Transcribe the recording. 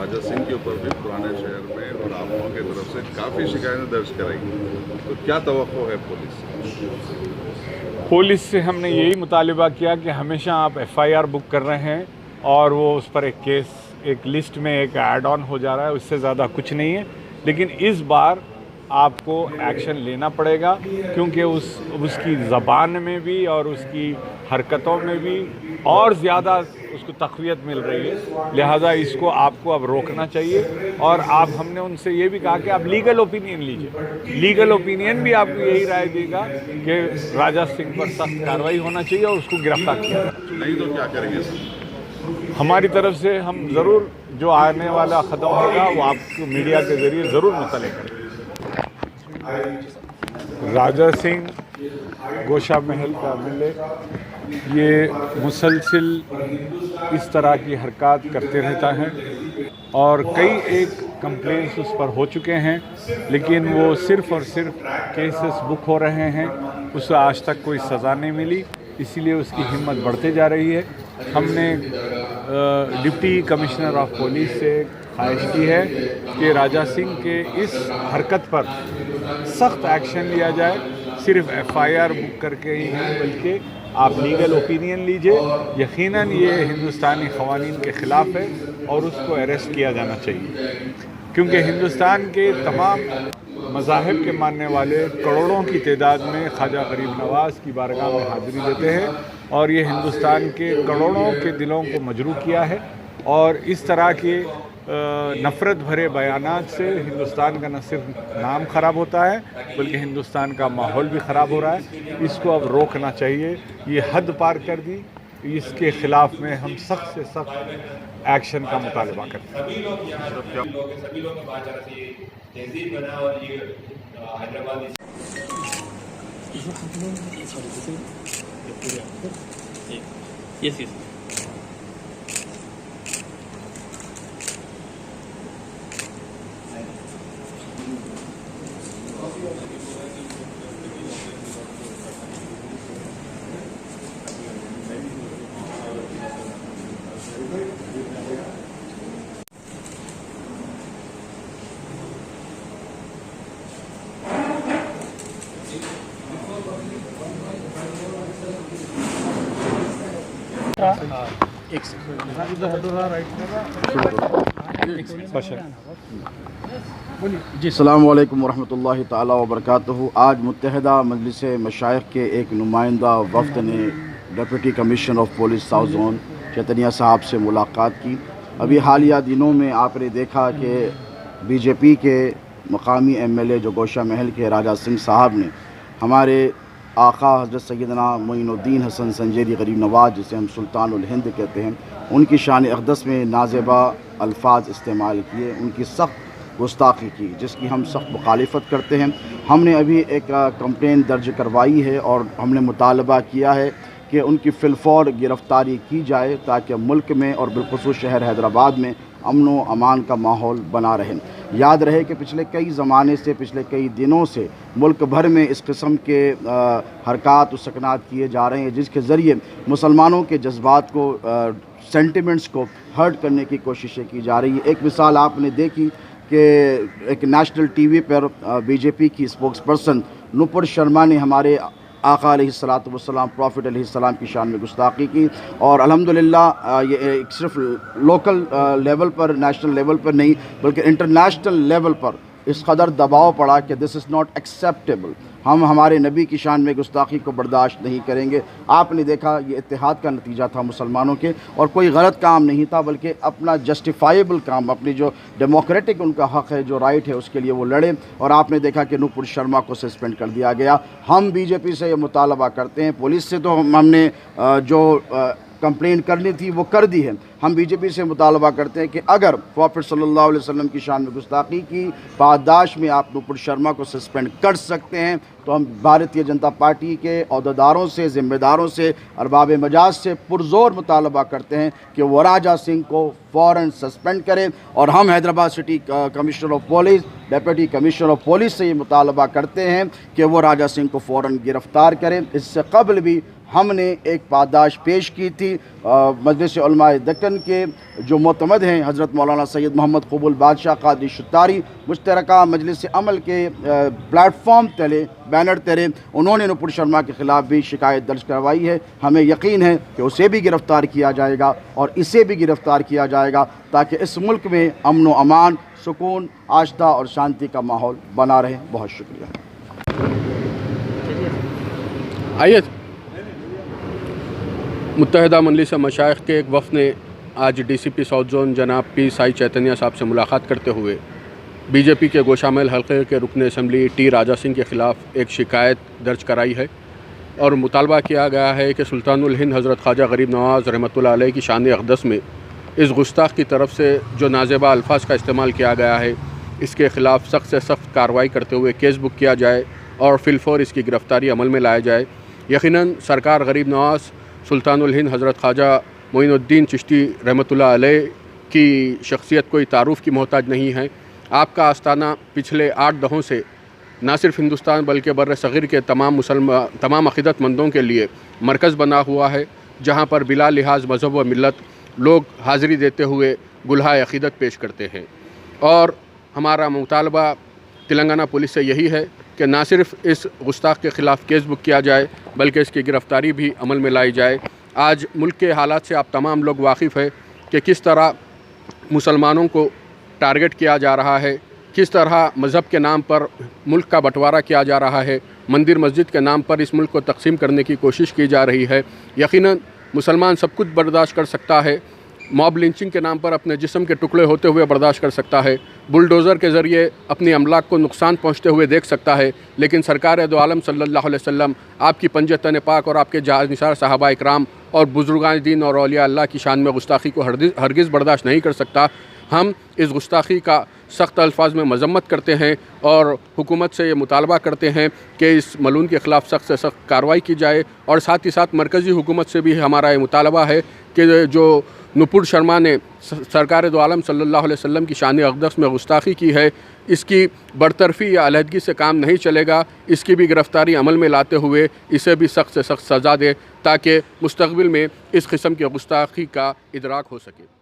राजा सिंह के ऊपर भी पुराने शहर में और आप लोगों की तरफ से काफ़ी शिकायतें दर्ज कराई, तो क्या तवक्को है पुलिस से? पुलिस से हमने यही मुतालिबा किया कि हमेशा आप एफआईआर बुक कर रहे हैं और वो उस पर एक केस एक लिस्ट में एक ऐड ऑन हो जा रहा है, उससे ज़्यादा कुछ नहीं है। लेकिन इस बार आपको एक्शन लेना पड़ेगा क्योंकि उसकी ज़बान में भी और उसकी हरकतों में भी और ज़्यादा उसको तक़वियत मिल रही है। लिहाजा इसको आपको अब रोकना चाहिए और हमने उनसे ये भी कहा कि आप लीगल ओपिनियन लीजिए। लीगल ओपिनियन भी आपको यही राय देगा कि राजा सिंह पर सख्त कार्रवाई होना चाहिए और उसको गिरफ्तार किया जाए। नहीं तो क्या करेंगे सर? हमारी तरफ से हम ज़रूर जो आने वाला ख़त्म होगा वो आपको मीडिया के ज़रिए ज़रूर मुतले करेंगे। राजा सिंह गोशा महल का एमएलए ये मुसलसिल इस तरह की हरकत करते रहता है और कई एक कंप्लेंट्स उस पर हो चुके हैं, लेकिन वो सिर्फ़ और सिर्फ केसेस बुक हो रहे हैं, उसे आज तक कोई सज़ा नहीं मिली, इसीलिए उसकी हिम्मत बढ़ते जा रही है। हमने डिप्टी कमिश्नर ऑफ पुलिस से ख्वाहिश की है कि राजा सिंह के इस हरकत पर सख्त एक्शन लिया जाए। सिर्फ एफआईआर बुक करके ही नहीं बल्कि आप लीगल ओपिनियन लीजिए। यकीनन ये हिंदुस्तानी क़वानीन के ख़िलाफ़ है और उसको अरेस्ट किया जाना चाहिए क्योंकि हिंदुस्तान के तमाम मज़ाहिब के मानने वाले करोड़ों की तादाद में ख्वाजा गरीब नवाज़ की बारगाह में हाज़िरी देते हैं और ये हिंदुस्तान के करोड़ों के दिलों को मजरूह किया है। और इस तरह के नफ़रत भरे बयानात से हिंदुस्तान का न सिर्फ नाम ख़राब होता है बल्कि हिंदुस्तान का माहौल भी ख़राब हो रहा है। इसको अब रोकना चाहिए, ये हद पार कर दी। इसके ख़िलाफ़ में हम सख्त से सख्त एक्शन का मुतालबा करते हैं। यस। अस्सलामुअलैकुम वरहमतुल्लाहि ताला वबरकातुहू। आज मुत्तहिदा मजलिस मशाइख के एक नुमाइंदा वफ़द ने deputy commissioner of police south zone Chaitanya साहब से मुलाकात की। अभी हालिया दिनों में आपने देखा कि बीजेपी के मकामी एमएलए जो गोशा महल के राजा सिंह साहब ने हमारे आका हज़रत सैयदना मोइनुद्दीन हसन संजेरी गरीब नवाज़, जिसे हम सुल्तानुल हिंद कहते हैं, उनकी शान अक़दस में नाज़ेबा अल्फाज इस्तेमाल किए, उनकी सख्त गुस्ताखी की, जिसकी हम सख्त मुखालिफत करते हैं। हमने अभी एक कंप्लेन दर्ज करवाई है और हमने मुतालबा किया है कि उनकी फ़िलफ़ौर गिरफ़्तारी की जाए ताकि मुल्क में और बिलख़ुसूस शहर हैदराबाद में अमन व अमान का माहौल बना रहे। याद रहे कि पिछले कई ज़माने से, पिछले कई दिनों से मुल्क भर में इस किस्म के हरकत व सकनात किए जा रहे हैं जिसके ज़रिए मुसलमानों के जज्बात को, सेंटिमेंट्स को हर्ट करने की कोशिशें की जा रही है। एक मिसाल आपने देखी कि एक नेशनल टीवी पर बीजेपी की स्पोक्स पर्सन नुपुर शर्मा ने हमारे आका अलैहिस्सलातु वस्सलाम, प्रॉफिट अलैहिस्सलाम की शान में गुस्ताखी की। और अल्हम्दुलिल्लाह ये सिर्फ लोकल लेवल पर, नेशनल लेवल पर नहीं बल्कि इंटरनेशनल लेवल पर इस कदर दबाव पड़ा कि दिस इज़ नॉट एक्सेप्टेबल। हम हमारे नबी की शान में गुस्ताखी को बर्दाश्त नहीं करेंगे। आपने देखा ये इत्तेहाद का नतीजा था मुसलमानों के, और कोई गलत काम नहीं था बल्कि अपना जस्टिफाइबल काम, अपनी जो डेमोक्रेटिक उनका हक़ है, जो राइट है, उसके लिए वो लड़े। और आपने देखा कि नुपुर शर्मा को सस्पेंड कर दिया गया। हम बीजेपी से ये मुतालबा करते हैं, पुलिस से तो हमने जो कंप्लेंट करनी थी वो कर दी है। हम बीजेपी से मुतालबा करते हैं कि अगर प्रॉफिट सल्लल्लाहु अलैहि वसल्लम की शान में गुस्ताखी की पादाश में आप नुपुर शर्मा को सस्पेंड कर सकते हैं, तो हम भारतीय जनता पार्टी के अहदेदारों से, ज़िम्मेदारों से, अरबाब मजाज से पुरज़ोर मुतालबा करते हैं कि वो राजा सिंह को फ़ौरन सस्पेंड करें। और हम Hyderabad city commissioner of police, deputy commissioner of police से ये मुतालबा करते हैं कि वो राजा सिंह को फ़ौरन गिरफ़्तार करें। इससे कबल भी हमने एक पादाश पेश की थी। मजलिस उलमा दक्कन के जो मोतमद हैं हज़रत मौलाना सैयद मोहम्मद क़बूल बादशाह क़ादरी शुत्तारी मुश्तरका मजलिस अमल के प्लेटफॉर्म तले बैनर तले उन्होंने नुपुर शर्मा के ख़िलाफ़ भी शिकायत दर्ज करवाई है। हमें यकीन है कि उसे भी गिरफ़्तार किया जाएगा और इसे भी गिरफ़्तार किया जाएगा ताकि इस मुल्क में अमन व अमान, सुकून, आस्था और शांति का माहौल बना रहे। बहुत शुक्रिया। आइए, मुत्तहिदा मजलिस मशाइख के एक वफ़द ने आज DCP साउथ जोन जनाब पी साई चैतन्य साहब से मुलाकात करते हुए BJP के गोशामेल हल्के के रुकन असम्बली T राजा सिंह के ख़िलाफ़ एक शिकायत दर्ज कराई है और मुतालबा किया गया है कि सुल्तानुल हिंद हज़रत ख्वाजा गरीब नवाज़ रहमतुल्लाह अलैह की शान अक़दस में इस गुस्ताख की तरफ से जो नाज़ेबा अल्फाज का इस्तेमाल किया गया है इसके ख़िलाफ़ सख्त से सख्त कार्रवाई करते हुए केस बुक किया जाए और फिलफौर इसकी गिरफ़्तारी अमल में लाया जाए। यकीनन सरकार गरीब नवाज़ सुल्तानुल हिंद हज़रत ख्वाजा मोइनुद्दीन चिश्ती रहमतुल्लाह अलैह की शख्सियत कोई तारुफ़ की मोहताज नहीं है। आपका आस्ताना पिछले 8 दहों से न सिर्फ हिंदुस्तान बल्कि बर्र सग़ीर के तमाम अक़ीदतमंदों के लिए मरकज़ बना हुआ है, जहाँ पर बिला लिहाज मज़हब व मिलत लोग हाज़िरी देते हुए गुलहाए अक़ीदत पेश करते हैं। और हमारा मुतालबा तेलंगाना पुलिस से यही है कि ना सिर्फ इस गुस्ताख के ख़िलाफ़ केस बुक किया जाए बल्कि इसकी गिरफ़्तारी भी अमल में लाई जाए। आज मुल्क के हालात से आप तमाम लोग वाकिफ़ हैं कि किस तरह मुसलमानों को टारगेट किया जा रहा है, किस तरह मज़हब के नाम पर मुल्क का बंटवारा किया जा रहा है, मंदिर मस्जिद के नाम पर इस मुल्क को तकसीम करने की कोशिश की जा रही है। यकीनन मुसलमान सब कुछ बर्दाश्त कर सकता है, मॉब लिंचिंग के नाम पर अपने जिस्म के टुकड़े होते हुए बर्दाश्त कर सकता है, बुलडोज़र के ज़रिए अपनी अमलाक को नुकसान पहुँचते हुए देख सकता है, लेकिन सरकार दो आलम सल्लल्लाहु अलैहि वसल्लम आपकी पंजतन पाक और आपके जानिसार सहाबा इकराम और बुज़ुर्गान दीन और औलिया अल्लाह की शान में गुस्ताखी को हरगिज़ बर्दाश्त नहीं कर सकता। हम इस गुस्ताखी का सख्त अल्फाज में मजम्मत करते हैं और हुकूमत से ये मुतालबा करते हैं कि इस मलून के ख़िलाफ़ सख्त से सख्त कार्रवाई की जाए। और साथ ही साथ मरकज़ी हुकूमत से भी हमारा ये मुतालबा है कि जो नुपुर शर्मा ने सरकार दो आलम सल्लल्लाहु अलैहि वसल्लम की शान अक़दस में गुस्ताखी की है, इसकी बरतरफ़ी या अलहदगी से काम नहीं चलेगा। इसकी भी गिरफ़्तारी अमल में लाते हुए इसे भी सख्त से सख्त सज़ा दे ताकि मुस्तक़बिल में इस किस्म की गुस्ताखी का इदराक हो सके।